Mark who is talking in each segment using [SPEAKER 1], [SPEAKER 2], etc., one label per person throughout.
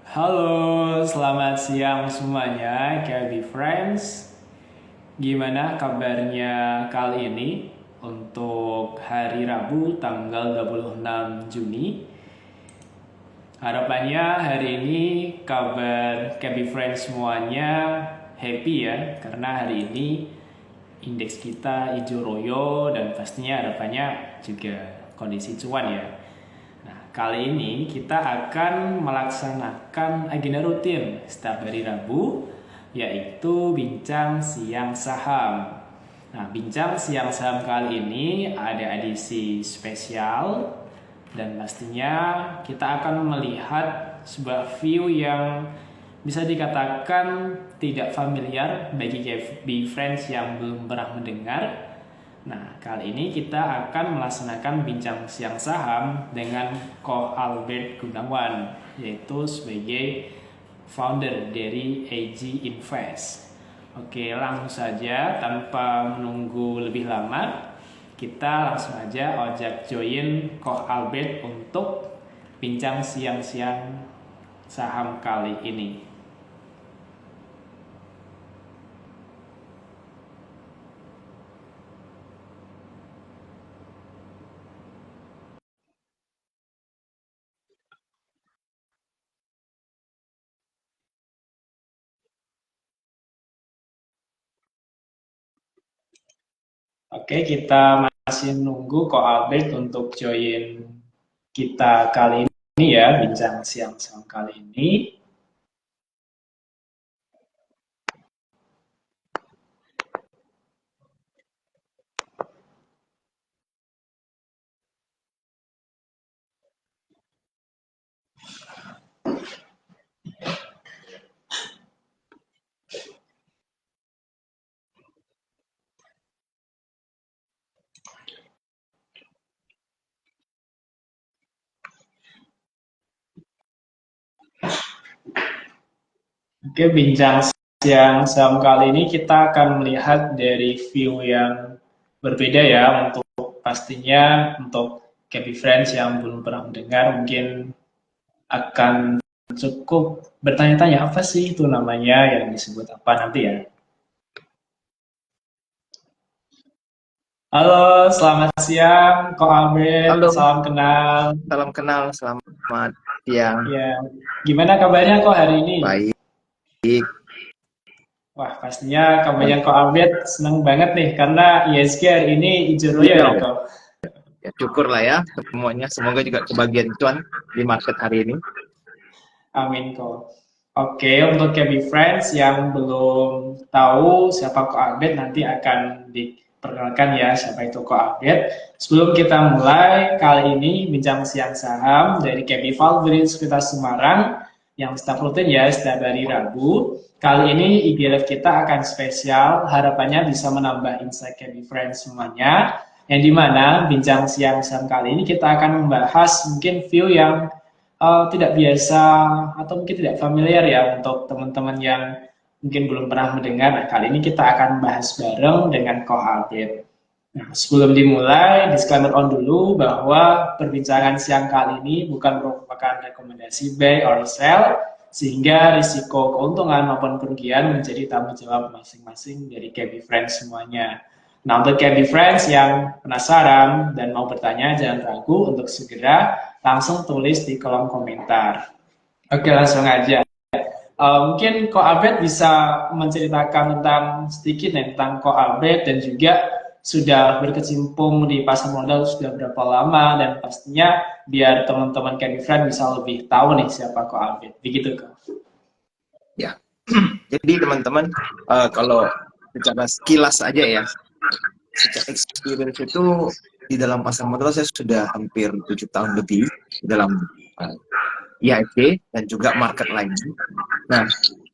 [SPEAKER 1] Halo, selamat siang semuanya, KB Friends. Gimana kabarnya kali ini untuk hari Rabu tanggal 26 Juni? Harapannya hari ini kabar KB Friends semuanya happy ya, karena hari ini indeks kita hijau royo dan pastinya harapannya juga kondisi cuan ya. Nah, kali ini kita akan melaksanakan agenda rutin setiap hari Rabu, yaitu bincang siang saham. Nah, bincang siang saham kali ini ada edisi spesial dan pastinya kita akan melihat sebuah view yang bisa dikatakan tidak familiar bagi KB Friends yang belum pernah mendengar. Nah, kali ini kita akan melaksanakan bincang siang saham dengan Ko Albert Gunawan, yaitu sebagai founder dari AG Invest. Oke, langsung saja tanpa menunggu lebih lama, kita langsung aja ojek join Ko Albert untuk bincang siang-siang saham kali ini. Oke, kita masih nunggu Ko Albert untuk join kita kali ini ya, bincang siang-siang kali ini. Oke, bincang siang saham kali ini kita akan melihat dari view yang berbeda ya, untuk pastinya untuk KB Friends yang belum pernah mendengar mungkin akan cukup bertanya-tanya apa sih itu namanya, yang disebut apa nanti ya. Halo, selamat siang Ko Albert,
[SPEAKER 2] Halo,
[SPEAKER 1] salam kenal.
[SPEAKER 2] salam kenal, selamat siang.
[SPEAKER 1] Ya, gimana kabarnya kok hari ini?
[SPEAKER 2] Baik,
[SPEAKER 1] Wah, pastinya kabarnya Ko Albert senang banget nih karena ISG hari ini hijau royo ya
[SPEAKER 2] iya,
[SPEAKER 1] kok.
[SPEAKER 2] ya, syukur lah ya semuanya. Semoga juga kebagian cuan di market hari ini.
[SPEAKER 1] Amin kok. Oke, untuk KB Friends yang belum tahu siapa Ko Albert, nanti akan diperkenalkan ya siapa itu Ko Albert. Sebelum kita mulai, kali ini bincang siang saham dari KB Valverin Sekuritas Semarang yang setiap rutin ya, setiap hari Rabu. Kali ini IG Live kita akan spesial, harapannya bisa menambah insight KB Friends semuanya. Yang dimana bincang siang saham kali ini kita akan membahas mungkin view yang tidak biasa atau mungkin tidak familiar ya untuk teman-teman yang mungkin belum pernah mendengar. Nah, kali ini kita akan bahas bareng dengan Ko Albert. Nah, sebelum dimulai, disclaimer on dulu bahwa perbincangan siang kali ini bukan merupakan rekomendasi buy or sell, sehingga risiko keuntungan maupun kerugian menjadi tanggung jawab masing-masing dari KB Friends semuanya. Nah, untuk KB Friends yang penasaran dan mau bertanya, jangan ragu untuk segera langsung tulis di kolom komentar. Oke, langsung aja. Mungkin Ko Albert bisa menceritakan tentang sedikit nih, tentang Ko Albert dan juga sudah berkecimpung di pasar modal sudah berapa lama, dan pastinya biar teman-teman Candy Friend bisa lebih tahu nih siapa Ko Albert. Begitu Ko.
[SPEAKER 2] Ya, jadi teman-teman, kalau secara sekilas aja ya, secara experience itu di dalam pasar modal saya sudah hampir 7 tahun lebih di dalam IHSG dan juga market lain. Nah,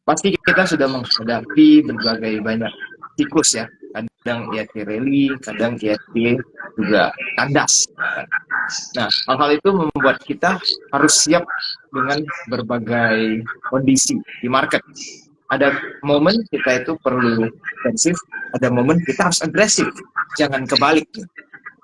[SPEAKER 2] pasti kita sudah menghadapi berbagai banyak siklus ya. Kadang IHSG rally, kadang IHSG juga kandas. Nah, hal-hal itu membuat kita harus siap dengan berbagai kondisi di market. Ada momen kita itu perlu defensif, ada momen kita harus agresif. Jangan kebalik.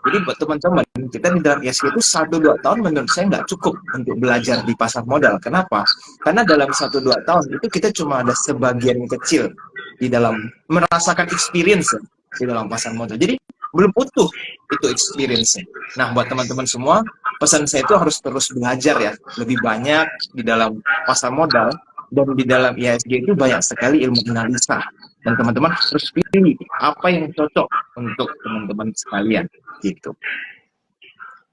[SPEAKER 2] Jadi buat teman-teman, kita di dalam ISG itu 1-2 tahun menurut saya nggak cukup untuk belajar di pasar modal. Kenapa? Karena dalam 1-2 tahun itu kita cuma ada sebagian kecil di dalam merasakan experience di dalam pasar modal. Jadi belum utuh itu experience. Nah, buat teman-teman semua, pesan saya itu harus terus belajar ya, lebih banyak di dalam pasar modal, dan di dalam ISG itu banyak sekali ilmu analisa. Dan teman-teman harus pilih apa yang cocok untuk teman-teman sekalian gitu.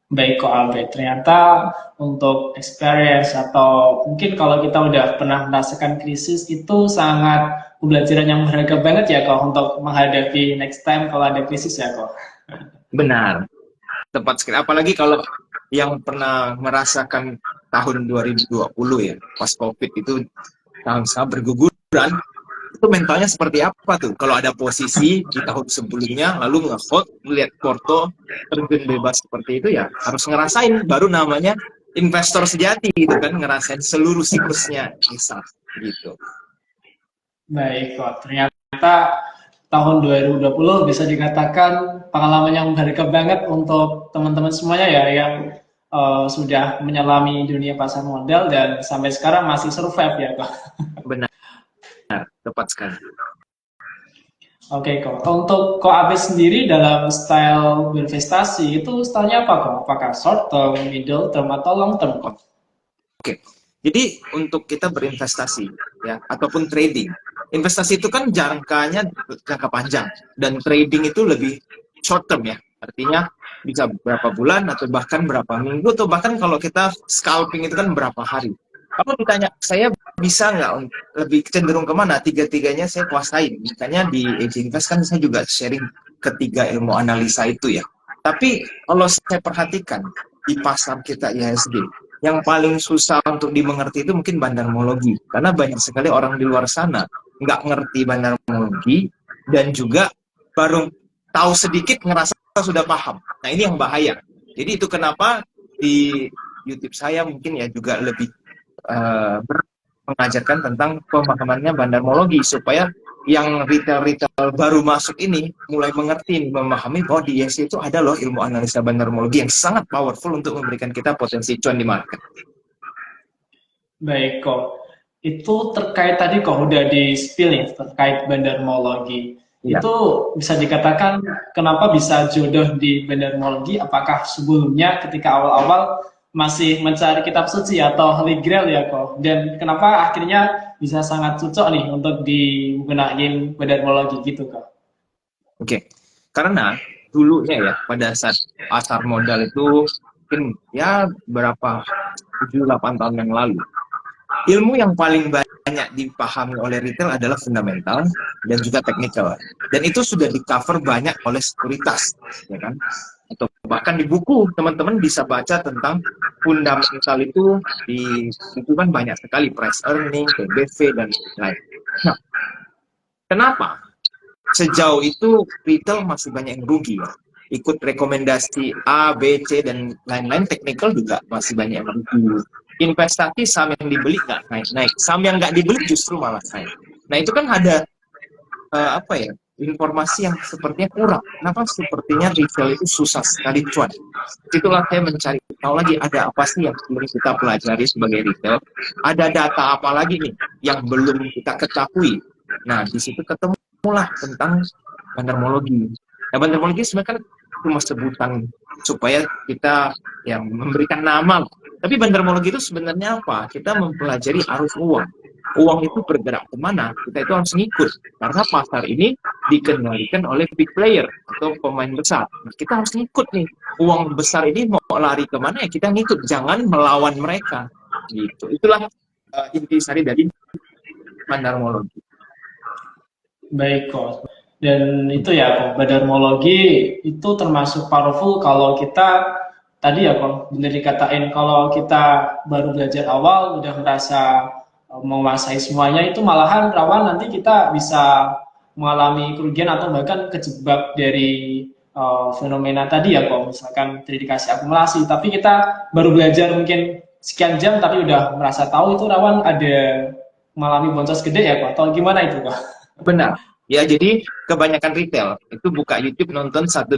[SPEAKER 1] Baik kok Albert, ternyata untuk experience atau mungkin kalau kita udah pernah merasakan krisis itu sangat pembelajaran yang berharga banget ya kok untuk menghadapi next time kalau ada krisis ya kok.
[SPEAKER 2] Benar, tepat sekali. Apalagi kalau yang pernah merasakan tahun 2020 ya, pas COVID itu tahun saya berguguran, itu mentalnya seperti apa tuh? Kalau ada posisi di tahun sebelumnya, lalu nge-hold, melihat porto, terjun bebas seperti itu ya, harus ngerasain, baru namanya investor sejati gitu kan, ngerasain seluruh siklusnya bisa gitu.
[SPEAKER 1] Baik kok, ternyata tahun 2020 bisa dikatakan pengalaman yang berharga banget untuk teman-teman semuanya ya yang sudah menyelami dunia pasar modal dan sampai sekarang masih survive ya kok.
[SPEAKER 2] Benar, tepat sekali.
[SPEAKER 1] Oke kok, untuk kok Abis sendiri dalam style berinvestasi itu stylenya apa kok? Apakah short term, middle term, atau long term kok?
[SPEAKER 2] Oke, jadi untuk kita berinvestasi ya ataupun trading, investasi itu kan jangkanya jangka panjang dan trading itu lebih short term ya. Artinya bisa berapa bulan atau bahkan berapa minggu atau bahkan kalau kita scalping itu kan berapa hari. Kalau ditanya saya bisa nggak lebih cenderung kemana? Tiga-tiganya saya kuasain. Makanya di Edge Invest kan saya juga sharing ketiga ilmu analisa itu ya. Tapi kalau saya perhatikan di pasar kita IHSG, yang paling susah untuk dimengerti itu mungkin bandarmologi. Karena banyak sekali orang di luar sana nggak ngerti bandarmologi dan juga baru tahu sedikit ngerasa sudah paham. Nah ini yang bahaya. Jadi itu kenapa di YouTube saya mungkin ya juga lebih mengajarkan tentang pemahamannya bandarmologi supaya yang retail-retail baru masuk ini mulai mengerti, memahami bahwa di ISG itu ada loh ilmu analisa bandarmologi yang sangat powerful untuk memberikan kita potensi cuan di market.
[SPEAKER 1] Baik kok, itu terkait tadi kok udah di-spill ya, terkait bandarmologi.
[SPEAKER 2] Ya.
[SPEAKER 1] Itu bisa dikatakan kenapa bisa jodoh di bandarmologi? Apakah sebelumnya ketika awal-awal masih mencari kitab suci atau holy grail ya kok? Dan kenapa akhirnya bisa sangat cocok nih untuk digunain bandarmologi gitu kok?
[SPEAKER 2] Oke, karena dulunya ya pada saat pasar modal itu mungkin ya berapa 7-8 tahun yang lalu, ilmu yang paling banyak dipahami oleh retail adalah fundamental dan juga technical. Dan itu sudah di cover banyak oleh sekuritas, ya kan? Atau bahkan di buku teman-teman bisa baca tentang fundamental itu kan banyak sekali price earning, PBV dan lain. Nah, kenapa? Sejauh itu retail masih banyak yang rugi ya. Ikut rekomendasi A, B, C dan lain-lain, technical juga masih banyak yang rugi. Investasi saham yang dibeli nggak naik-naik, saham yang nggak dibeli justru malah naik. Nah itu kan ada informasi yang sepertinya kurang. Kenapa sepertinya retail itu susah sekali cuan? Itulah saya mencari tahu lagi ada apa sih yang perlu kita pelajari sebagai retail. Ada data apa lagi nih yang belum kita ketahui. Nah di situ ketemulah tentang bandarmologi. Nah bandarmologi sebenarnya kan cuma sebutan supaya kita yang memberikan nama. Tapi bandarmologi itu sebenarnya apa? Kita mempelajari arus uang. Uang itu bergerak kemana? Kita itu harus ngikut. Karena pasar ini dikendalikan oleh big player atau pemain besar. Nah, kita harus ngikut nih. Uang besar ini mau lari kemana ya kita ngikut. Jangan melawan mereka. Gitu. Itulah intisari dari bandarmologi.
[SPEAKER 1] Baik kok. Dan itu ya, bandarmologi itu termasuk powerful kalau kita tadi ya kok benar dikatain kalau kita baru belajar awal udah merasa menguasai semuanya itu malahan rawan nanti kita bisa mengalami kerugian atau bahkan kejebak dari fenomena tadi ya kok misalkan terindikasi akumulasi tapi kita baru belajar mungkin sekian jam tapi udah merasa tahu itu rawan ada mengalami boncos gede ya kok atau gimana itu kok?
[SPEAKER 2] Benar. Ya, jadi kebanyakan retail itu buka YouTube nonton 1-2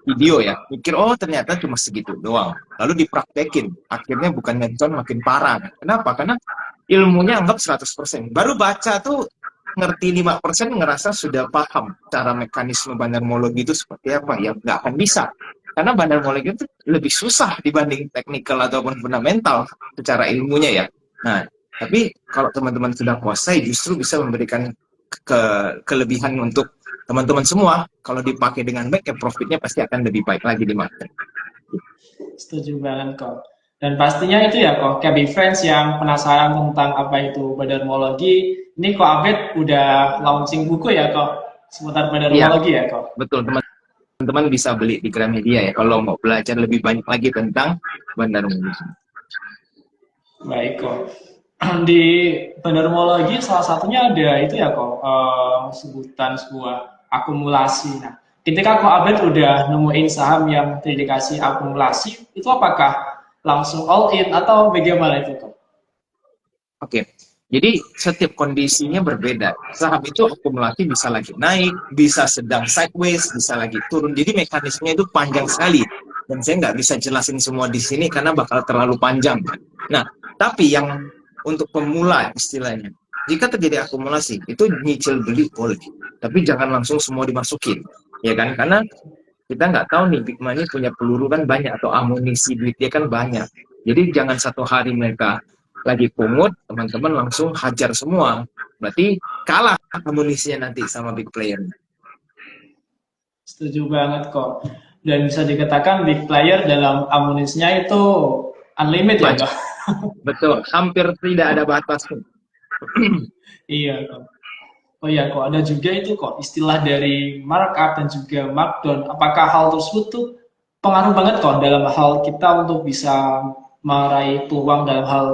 [SPEAKER 2] video ya, mikir oh ternyata cuma segitu doang. Lalu dipraktekin, akhirnya bukan ngecon makin parah. Kenapa? Karena ilmunya anggap 100%. Baru baca tuh ngerti 5%, ngerasa sudah paham cara mekanisme bandarmologi itu seperti apa. Ya nggak akan bisa. Karena bandarmologi itu lebih susah dibanding teknikal ataupun fundamental secara ilmunya ya. Nah, tapi kalau teman-teman sudah kuasai justru bisa memberikan kelebihan untuk teman-teman semua. Kalau dipakai dengan baik, ya profitnya pasti akan lebih baik lagi di market.
[SPEAKER 1] Setuju banget kok. Dan pastinya itu ya kok, KB Friends yang penasaran tentang apa itu bandarmologi, ini kok Abed udah launching buku ya kok, seputar
[SPEAKER 2] Iya,
[SPEAKER 1] bandarmologi ya kok.
[SPEAKER 2] betul. Teman-teman bisa beli di Gramedia ya kalau mau belajar lebih banyak lagi tentang bandarmologi.
[SPEAKER 1] Baik kok. Di bandarmologi salah satunya ada itu ya kok, sebutan sebuah akumulasi. Nah, ketika kok Abed udah nemuin saham yang terindikasi akumulasi, itu apakah langsung all in atau bagaimana itu kok?
[SPEAKER 2] Oke, jadi setiap kondisinya berbeda. Saham itu akumulasi bisa lagi naik, bisa sedang sideways, bisa lagi turun. Jadi mekanismenya itu panjang sekali. Dan saya nggak bisa jelasin semua di sini karena bakal terlalu panjang. Nah, tapi yang untuk pemula istilahnya, jika terjadi akumulasi, itu nyicil beli boleh. Tapi jangan langsung semua dimasukin. Ya kan? Karena kita nggak tahu nih, big money punya peluru kan banyak, atau amunisi duitnya kan banyak. Jadi jangan satu hari mereka lagi pungut, teman-teman langsung hajar semua. Berarti kalah amunisinya nanti sama big player.
[SPEAKER 1] Setuju banget kok. Dan bisa dikatakan big player dalam amunisinya itu unlimited ya
[SPEAKER 2] Banyak.
[SPEAKER 1] kok.
[SPEAKER 2] Betul, hampir tidak ada batasnya.
[SPEAKER 1] Iya kok. Oh iya kok, ada juga itu kok istilah dari markup dan juga markdown. Apakah hal tersebut tuh pengaruh banget kok dalam hal kita untuk bisa meraih peluang dalam hal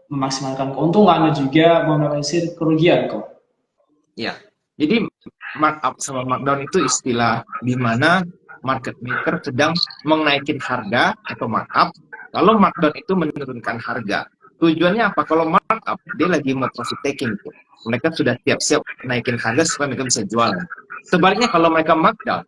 [SPEAKER 1] memaksimalkan keuntungan dan juga meminimalisir kerugian kok.
[SPEAKER 2] Ya, jadi markup sama markdown itu istilah di mana market maker sedang menaikkan harga atau markup. Kalau markdown itu menurunkan harga. Tujuannya apa? Kalau markup, dia lagi mau profit taking. Mereka sudah siap-siap naikin harga supaya mereka bisa jualan. Sebaliknya kalau mereka markdown,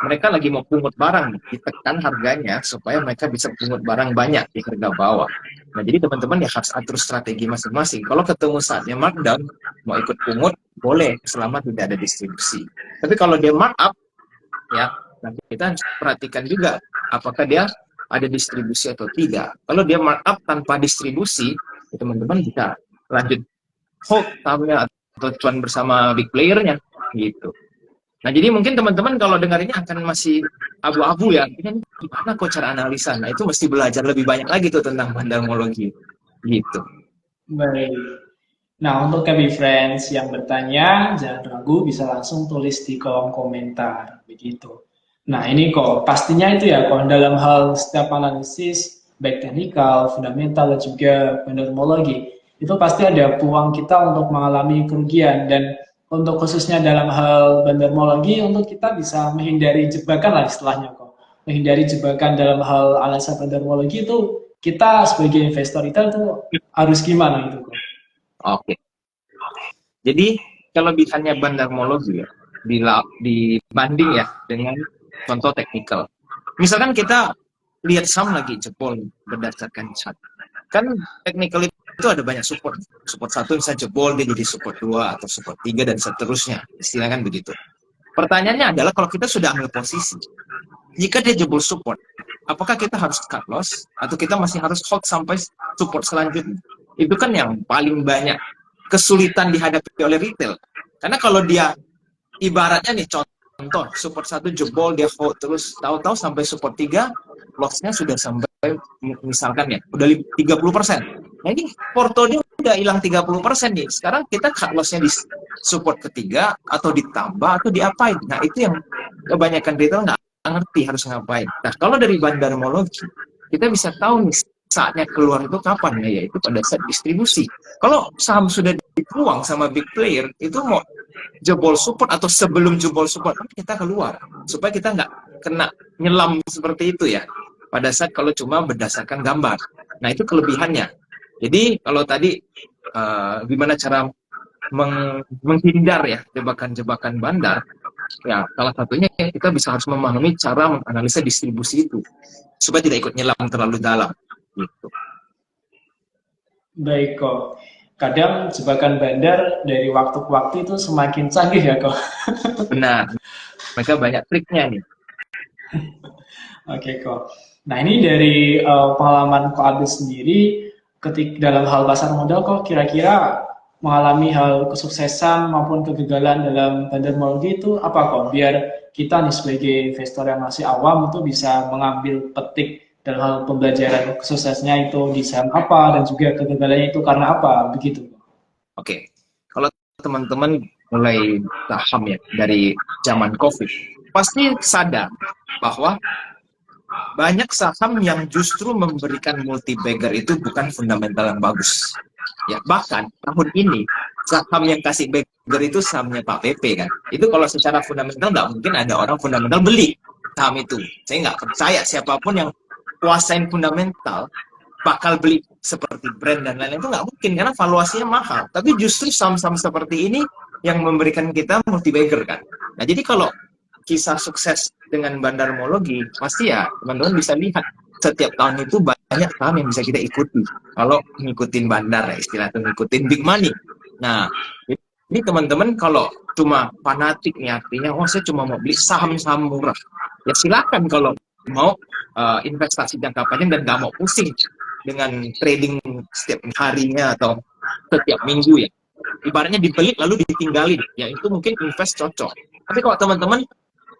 [SPEAKER 2] mereka lagi mau pungut barang, ditekan harganya supaya mereka bisa pungut barang banyak di harga bawah. Nah, jadi teman-teman ya harus atur strategi masing-masing. Kalau ketemu saatnya markdown, mau ikut pungut, boleh, selama tidak ada distribusi. Tapi kalau dia markup, ya, nanti kita perhatikan juga apakah dia ada distribusi atau tidak. Kalau dia markup tanpa distribusi, ya teman-teman bisa lanjut hold sahamnya atau cuan bersama big playernya, gitu. Nah, jadi mungkin teman-teman kalau dengar ini akan masih abu-abu ya. Ini gimana kok cara analisa? Nah, itu mesti belajar lebih banyak lagi tuh tentang bandarmologi. Gitu.
[SPEAKER 1] Baik. Nah, untuk KB Friends yang bertanya, jangan ragu bisa langsung tulis di kolom komentar. Begitu. Nah, ini kok pastinya itu ya kok dalam hal setiap analisis baik teknikal, fundamental dan juga bandarmologi itu pasti ada peluang kita untuk mengalami kerugian dan untuk khususnya dalam hal bandarmologi untuk kita bisa menghindari jebakan lah istilahnya kok. Menghindari jebakan dalam hal analisa bandarmologi itu kita sebagai investor itu harus gimana itu kok?
[SPEAKER 2] Oke. Jadi kelebihannya bandarmologi ya dibanding ya dengan contoh teknikal. Misalkan kita lihat saham lagi jebol berdasarkan chart. Kan teknikal itu ada banyak support. Support 1 bisa jebol, dia jadi support 2 atau support 3 dan seterusnya. Istilahnya kan begitu. Pertanyaannya adalah kalau kita sudah ambil posisi, jika dia jebol support, apakah kita harus cut loss atau kita masih harus hold sampai support selanjutnya? Itu kan yang paling banyak kesulitan dihadapi oleh retail. Karena kalau dia ibaratnya nih contoh support 1 jebol, dia hold terus tahu-tahu sampai support 3, lossnya sudah sampai misalkan ya udah 30%. Nah, ini portonya udah hilang 30% nih. Sekarang kita cut lossnya di support ketiga atau ditambah atau diapain. Nah, itu yang kebanyakan retail nggak ngerti harus ngapain. Nah, kalau dari bandarmologi, kita bisa tahu nih saatnya keluar itu kapan ya, yaitu pada saat distribusi. Kalau saham sudah dibuang sama big player, itu mau jebol support atau sebelum jebol support kita keluar supaya kita nggak kena nyelam seperti itu ya pada saat kalau cuma berdasarkan gambar. Nah, itu kelebihannya. Jadi kalau tadi gimana cara menghindar ya jebakan-jebakan bandar, Ya, salah satunya ya, kita bisa harus memahami cara menganalisa distribusi itu supaya tidak ikut nyelam terlalu dalam. Gitu.
[SPEAKER 1] Baik kok. Kadang jebakan bandar dari waktu ke waktu itu semakin canggih ya kok.
[SPEAKER 2] Benar, mereka banyak triknya nih.
[SPEAKER 1] Oke kok. Nah ini dari pengalaman kok Abis sendiri, ketik dalam hal pasar modal kok kira-kira mengalami hal kesuksesan maupun kegagalan dalam bandarmologi itu apa kok? Biar kita nih sebagai investor yang masih awam itu bisa mengambil petik dalam hal pembelajaran suksesnya itu di saham apa dan juga kegagalannya itu karena apa begitu.
[SPEAKER 2] Oke, kalau teman-teman mulai paham ya dari zaman COVID, pasti sadar bahwa banyak saham yang justru memberikan multi bagger itu bukan fundamental yang bagus. Ya, bahkan tahun ini saham yang kasih bagger itu sahamnya Pak PP kan. Itu kalau secara fundamental nggak mungkin ada orang fundamental beli saham itu. Saya nggak percaya siapapun yang kuasain fundamental bakal beli seperti brand dan lain-lain itu nggak mungkin karena valuasinya mahal. Tapi justru saham-saham seperti ini yang memberikan kita multi bagger kan. Nah jadi kalau kisah sukses dengan bandarmologi, pasti ya teman-teman bisa lihat setiap tahun itu banyak saham yang bisa kita ikuti. Kalau ngikutin bandar ya istilah itu ngikutin big money. Nah, ini teman-teman kalau cuma fanatik nih artinya, oh saya cuma mau beli saham-saham murah. Ya silakan kalau mau investasi jangka panjang dan nggak mau pusing dengan trading setiap harinya atau setiap minggu ya. Ibaratnya dibeli lalu ditinggalin, ya itu mungkin invest cocok. Tapi kalau teman-teman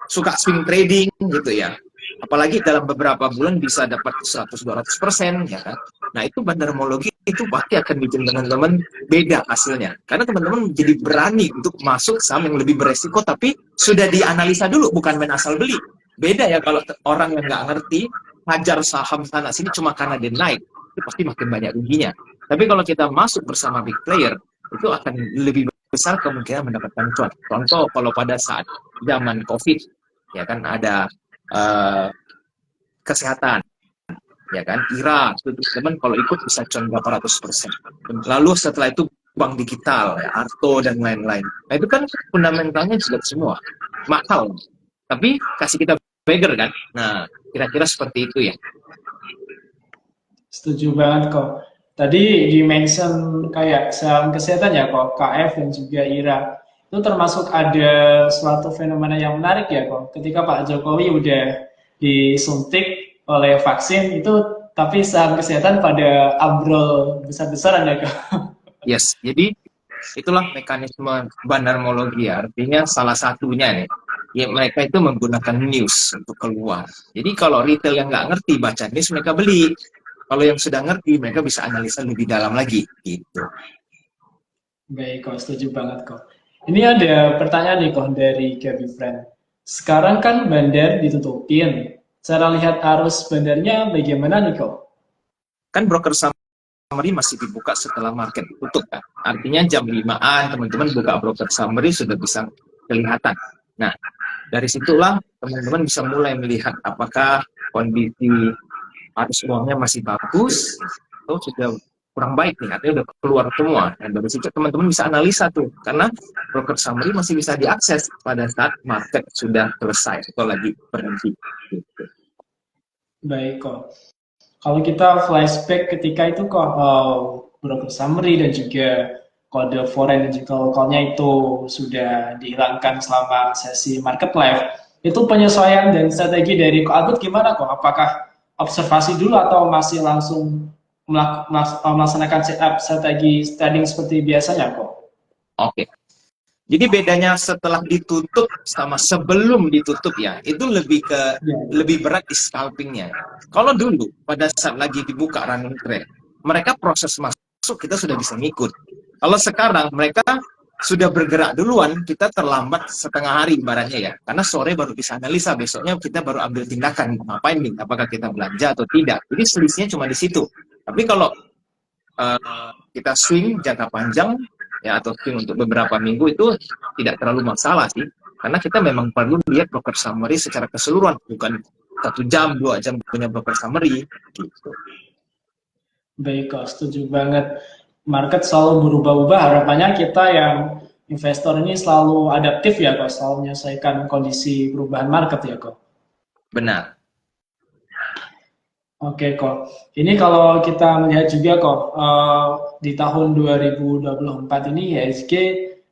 [SPEAKER 2] suka swing trading gitu ya, apalagi dalam beberapa bulan bisa dapat 100-200% ya kan. Nah itu bandarmologi itu pasti akan bikin teman-teman beda hasilnya karena teman-teman jadi berani untuk masuk saham yang lebih beresiko tapi sudah dianalisa dulu, bukan main asal beli. Beda ya kalau orang yang nggak ngerti hajar saham sana sini cuma karena dia naik, itu pasti makin banyak ruginya. Tapi kalau kita masuk bersama big player itu akan lebih besar kemungkinan mendapatkan cuan. Contoh kalau pada saat zaman COVID ya kan ada kesehatan ya kan IRA itu teman kalau ikut bisa cuan berapa ratus %. Lalu setelah itu bank digital ya, Arto dan lain-lain. Nah itu kan fundamentalnya jelek semua, mahal, tapi kasih kita beggar kan. Nah kira-kira seperti itu ya.
[SPEAKER 1] Setuju banget kok. Tadi di-mention kayak saham kesehatan ya kok, KF dan juga IRA. Itu termasuk ada suatu fenomena yang menarik ya kok. Ketika Pak Jokowi udah disuntik oleh vaksin itu, tapi saham kesehatan pada ambrol besar-besaran ya kok.
[SPEAKER 2] Yes, jadi itulah mekanisme bandarmologi ya. Artinya salah satunya nih, ya mereka itu menggunakan news untuk keluar. Jadi kalau retail yang nggak ngerti baca news mereka beli. Kalau yang sudah ngerti mereka bisa analisa lebih dalam lagi gitu.
[SPEAKER 1] Baik kok, setuju banget kok. Ini ada pertanyaan nih kok dari Gaby Friend. Sekarang kan bandar ditutupin. Cara lihat arus bandarnya bagaimana nih kok?
[SPEAKER 2] Kan broker summary masih dibuka setelah market tutup kan. Artinya jam 5-an teman-teman buka broker summary sudah bisa kelihatan. Nah, dari situlah teman-teman bisa mulai melihat apakah kondisi arus uangnya masih bagus atau sudah kurang baik nih, artinya udah keluar semua. Dan dari situ teman-teman bisa analisa tuh, karena broker summary masih bisa diakses pada saat market sudah selesai atau lagi berhenti. Gitu.
[SPEAKER 1] Baik kok. Kalau kita flashback ketika itu kok broker summary dan juga kode foreign dan juga lokalnya itu sudah dihilangkan selama sesi market live, itu penyesuaian dan strategi dari Ko Albert gimana kok? Apakah observasi dulu atau masih langsung melaksanakan setup strategi trading seperti biasanya kok?
[SPEAKER 2] Oke. Jadi bedanya setelah ditutup sama sebelum ditutup ya, itu lebih berat di scalpingnya. Kalau dulu pada saat lagi dibuka running trade, mereka proses masuk kita sudah bisa ngikut. Kalau sekarang mereka sudah bergerak duluan, kita terlambat setengah hari ibaratnya ya. Karena sore baru bisa analisa, besoknya kita baru ambil tindakan ngapain nih, apakah kita belanja atau tidak. Jadi selisihnya cuma di situ. Tapi kalau kita swing jangka panjang ya atau swing untuk beberapa minggu itu tidak terlalu masalah sih, karena kita memang perlu lihat broker summary secara keseluruhan, bukan 1 jam 2 jam punya broker summary gitu.
[SPEAKER 1] Baik kok, setuju banget. Market selalu berubah-ubah, harapannya kita yang investor ini selalu adaptif ya kok, selalu menyelesaikan kondisi perubahan market ya kok.
[SPEAKER 2] Benar.
[SPEAKER 1] Oke kok. Ini kalau kita melihat juga kok di tahun 2024 ini IHSG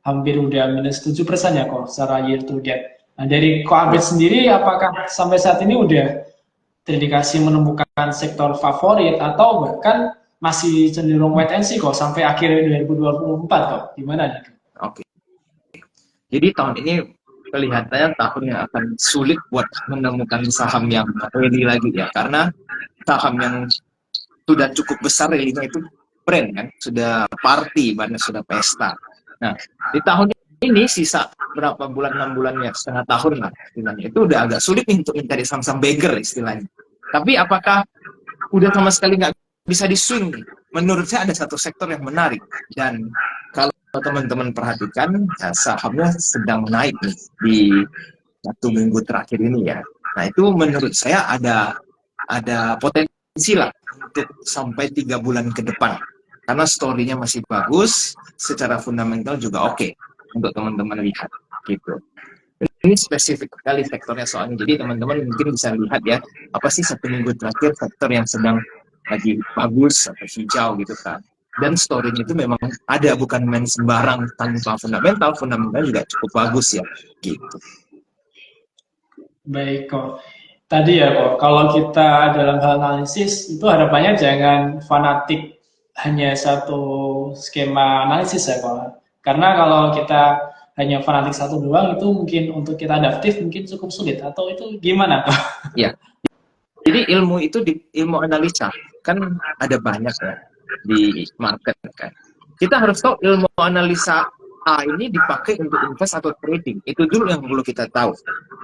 [SPEAKER 1] hampir udah minus 7% ya kok secara year to date. Nah dari kok Abid sendiri apakah sampai saat ini udah terindikasi menemukan sektor favorit atau bahkan masih cenderung wait and see kok sampai akhir 2024 kok? Gimana nih?
[SPEAKER 2] Oke. Jadi tahun ini kelihatannya tahun yang akan sulit buat menemukan saham yang ready lagi ya, karena saham yang sudah cukup besar realnya itu brand kan, sudah party, banyak sudah pesta. Nah, di tahun ini sisa berapa bulan, 6 bulan ya, setengah tahun lah istilahnya, itu udah agak sulit nih untuk mencari saham-saham beggar istilahnya. Tapi apakah udah sama sekali nggak bisa di-swing nih? Menurut saya ada satu sektor yang menarik, dan kalau teman-teman perhatikan, ya, sahamnya sedang naik nih di 1 minggu terakhir ini ya. Nah itu menurut saya ada potensi lah untuk sampai 3 bulan ke depan, karena story-nya masih bagus, secara fundamental juga oke untuk teman-teman lihat gitu. Ini spesifik sekali sektornya soalnya, jadi teman-teman mungkin bisa lihat ya, apa sih 1 minggu terakhir sektor yang sedang lagi bagus atau hijau gitu kan. Dan story-nya itu memang ada, bukan main sembarang tanpa fundamental juga cukup bagus ya gitu.
[SPEAKER 1] Baik kok. Tadi ya kok, kalau kita dalam hal analisis itu harapannya jangan fanatik hanya satu skema analisis ya kok. Karena kalau kita hanya fanatik satu doang itu mungkin untuk kita adaptif mungkin cukup sulit, atau itu gimana kok?
[SPEAKER 2] Ya. Jadi ilmu itu ilmu analisa kan ada banyak ya di market kan. Kita harus tahu ilmu analisa A ini dipakai untuk invest atau trading. Itu dulu yang perlu kita tahu.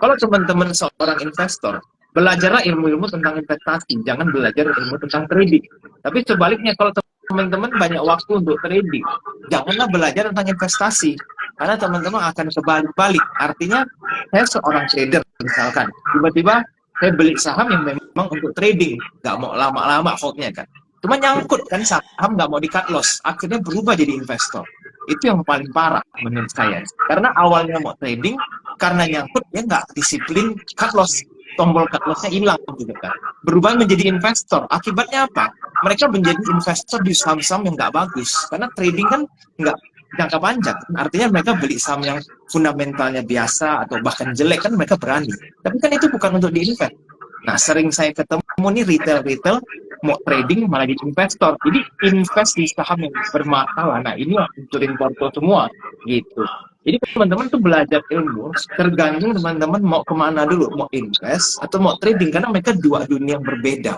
[SPEAKER 2] Kalau teman-teman seorang investor, belajarlah ilmu-ilmu tentang investasi, jangan belajar ilmu tentang trading. Tapi sebaliknya, kalau teman-teman banyak waktu untuk trading, janganlah belajar tentang investasi, karena teman-teman akan kebalik-balik. Artinya, saya seorang trader misalkan, tiba-tiba saya beli saham yang memang untuk trading, nggak mau lama-lama holdnya kan. Cuma nyangkut kan saham, nggak mau di cut loss, akhirnya berubah jadi investor. Itu yang paling parah menurut saya. Karena awalnya mau trading, karena nyangkut dia nggak disiplin cut loss, tombol cut lossnya hilang gitu kan. Berubah menjadi investor. Akibatnya apa? Mereka menjadi investor di saham-saham yang nggak bagus. Karena trading kan nggak jangka panjang. Artinya mereka beli saham yang fundamentalnya biasa atau bahkan jelek kan mereka berani. Tapi kan itu bukan untuk diinvest. Nah, sering saya ketemu nih retail mau trading malah jadi investor. Jadi invest di saham yang bermasalah. Nah, ini yang hancurin porto semua gitu. Jadi teman-teman tuh belajar ilmu, tergantung teman-teman mau kemana dulu, mau invest atau mau trading, karena mereka dua dunia yang berbeda.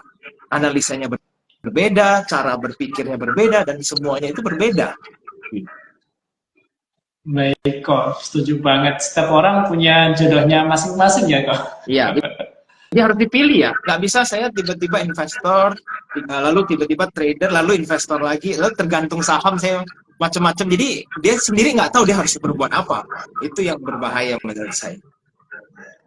[SPEAKER 2] Analisanya berbeda, cara berpikirnya berbeda, dan semuanya itu berbeda.
[SPEAKER 1] Baik kok, setuju banget. Setiap orang punya jodohnya masing-masing ya kok.
[SPEAKER 2] Iya, dia harus dipilih ya. Nggak bisa saya tiba-tiba investor, lalu tiba-tiba trader, lalu investor lagi, lalu tergantung saham saya macam-macam. Jadi dia sendiri nggak tahu dia harus berbuat apa. Itu yang berbahaya menurut saya.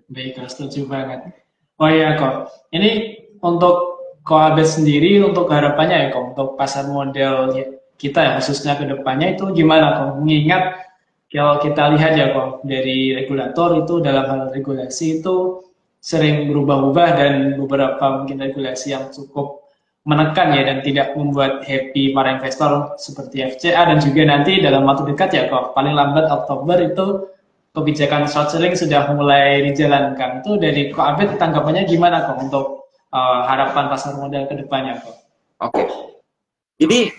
[SPEAKER 1] Baik, setuju banget. Oh iya kok, ini untuk Abed sendiri, untuk harapannya ya kok, untuk pasar model kita ya khususnya ke depannya itu gimana kok? Mengingat kalau kita lihat ya kok, dari regulator itu dalam hal regulasi itu sering berubah-ubah, dan beberapa mungkin regulasi yang cukup menekan ya dan tidak membuat happy para investor seperti FCA, dan juga nanti dalam waktu dekat ya kok, paling lambat Oktober itu kebijakan short selling sudah mulai dijalankan. Itu dari Ko Abed tanggapannya gimana kok untuk harapan pasar modal ke depannya kok?
[SPEAKER 2] Oke. Jadi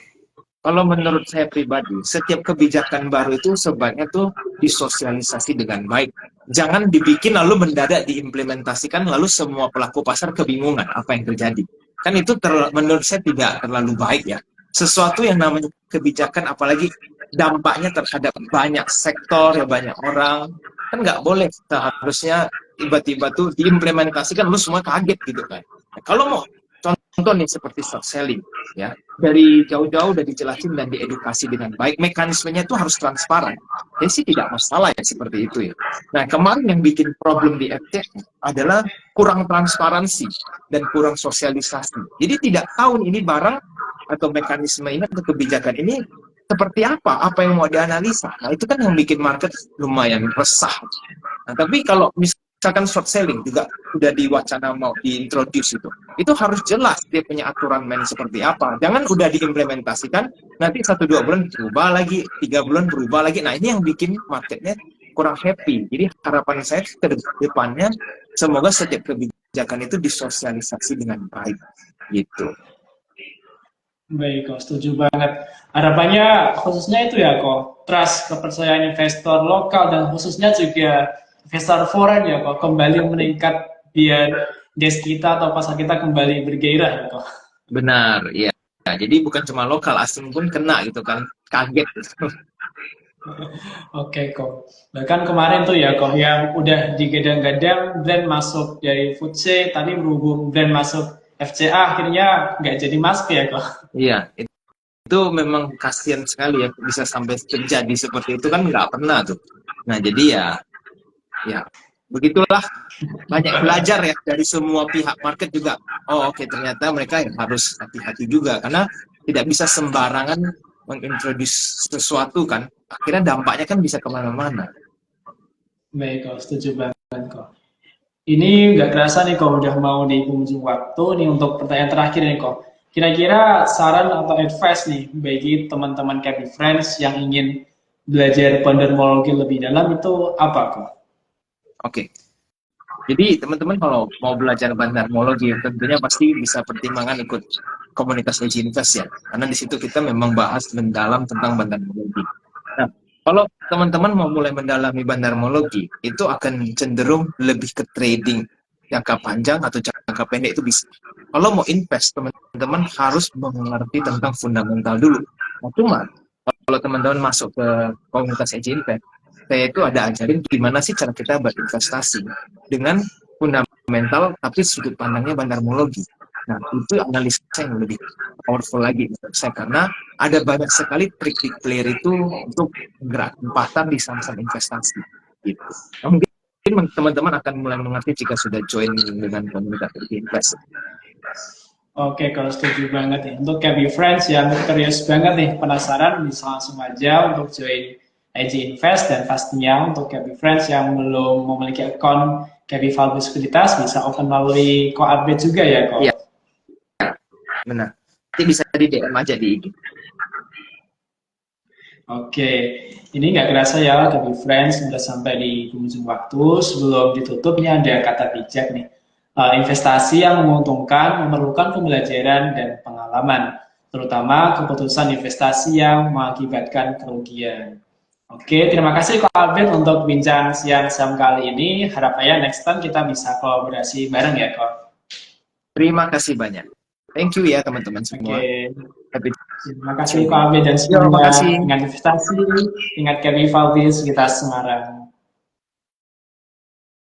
[SPEAKER 2] kalau menurut saya pribadi, setiap kebijakan baru itu sebaiknya tuh disosialisasi dengan baik. Jangan dibikin lalu mendadak diimplementasikan, lalu semua pelaku pasar kebingungan apa yang terjadi. Kan itu menurut saya tidak terlalu baik ya. Sesuatu yang namanya kebijakan, apalagi dampaknya terhadap banyak sektor, ya banyak orang, kan nggak boleh seharusnya tiba-tiba tuh diimplementasikan lalu semua kaget gitu kan. Nah, kalau mau contoh nih seperti short selling ya, dari jauh-jauh udah dijelasin dan diedukasi dengan baik, mekanismenya itu harus transparan. Jadi sih tidak masalah ya seperti itu ya. Nah, kemarin yang bikin problem di FT adalah kurang transparansi dan kurang sosialisasi. Jadi tidak tahu ini barang atau mekanisme ini atau kebijakan ini seperti apa yang mau dianalisa. Nah, itu kan yang bikin market lumayan resah. Nah, tapi kalau misalkan short selling juga udah diwacana mau diintroduce itu harus jelas dia punya aturan main seperti apa. Jangan udah diimplementasikan, nanti 1-2 bulan berubah lagi, 3 bulan berubah lagi. Nah, ini yang bikin marketnya kurang happy. Jadi harapan saya ke depannya, semoga setiap kebijakan itu disosialisasi dengan baik, gitu.
[SPEAKER 1] Baik, kok setuju banget. Harapannya khususnya itu ya kok, trust kepercayaan investor lokal dan khususnya juga investor foreign ya kok kembali meningkat biar gas kita atau pasar kita kembali bergairah ya kok.
[SPEAKER 2] Benar, ya. Jadi bukan cuma lokal, asing pun kena gitu kan, kaget gitu.
[SPEAKER 1] Oke kok. Bahkan kemarin tuh ya kok yang udah digadang-gadang brand masuk dari FTSE, tadi berhubung brand masuk FCA akhirnya nggak jadi masuk ya kok.
[SPEAKER 2] Iya, itu memang kasihan sekali ya, bisa sampai terjadi seperti itu kan nggak pernah tuh. Nah, jadi ya begitulah, banyak belajar ya dari semua pihak market juga. Oh, oke, ternyata mereka harus hati-hati juga karena tidak bisa sembarangan mengintroduce sesuatu kan. Akhirnya dampaknya kan bisa kemana-mana.
[SPEAKER 1] Baik kok, setuju banget kok. Ini nggak kerasa nih kok udah mau di penghujung waktu nih untuk pertanyaan terakhir nih kok. Kira-kira saran atau advice nih bagi teman-teman Capi Friends yang ingin belajar pandermologi lebih dalam itu apa kok?
[SPEAKER 2] Oke, jadi teman-teman kalau mau belajar bandarmologi tentunya pasti bisa pertimbangan ikut komunitas Edge Invest ya, karena di situ kita memang bahas mendalam tentang bandarmologi. Nah, kalau teman-teman mau mulai mendalami bandarmologi, itu akan cenderung lebih ke trading jangka panjang atau jangka pendek itu bisa. Kalau mau invest, teman-teman harus mengerti tentang fundamental dulu. Nah, cuma kalau teman-teman masuk ke komunitas Edge Invest, saya itu ada ajarin gimana sih cara kita berinvestasi dengan fundamental tapi sudut pandangnya bandarmologi. Nah, itu analisa yang lebih powerful lagi menurut saya, karena ada banyak sekali trik player itu untuk menggerakkan pasar di saham-saham investasi gitu. Nah, mungkin teman-teman akan mulai mengerti jika sudah join dengan komunitas invest.
[SPEAKER 1] Oke, kalau setuju banget nih. Untuk Capi Friends yang curious banget nih, penasaran bisa langsung aja untuk join IG Invest dan pastinya untuk Capi Friends yang belum memiliki akun Capi Value Sekuritas bisa open melalui Coupbit juga ya kok.
[SPEAKER 2] Iya, benar. Nanti bisa di DM aja di IG.
[SPEAKER 1] Oke, ini nggak kerasa ya Capi Friends sudah sampai di penghujung waktu. Sebelum ditutup, ini ada kata bijak nih. Investasi yang menguntungkan memerlukan pembelajaran dan pengalaman, terutama keputusan investasi yang mengakibatkan kerugian. Oke, terima kasih Kak Albert untuk bincang siang kali ini. Harapannya next time kita bisa kolaborasi bareng ya Kak.
[SPEAKER 2] Terima kasih banyak. Thank you ya teman-teman semua.
[SPEAKER 1] Oke,
[SPEAKER 2] Happy
[SPEAKER 1] terima kasih Kak Albert dan
[SPEAKER 2] Terima
[SPEAKER 1] semoga
[SPEAKER 2] kasih.
[SPEAKER 1] ingat investasi, ingat Kevin Valvis, kita Semarang.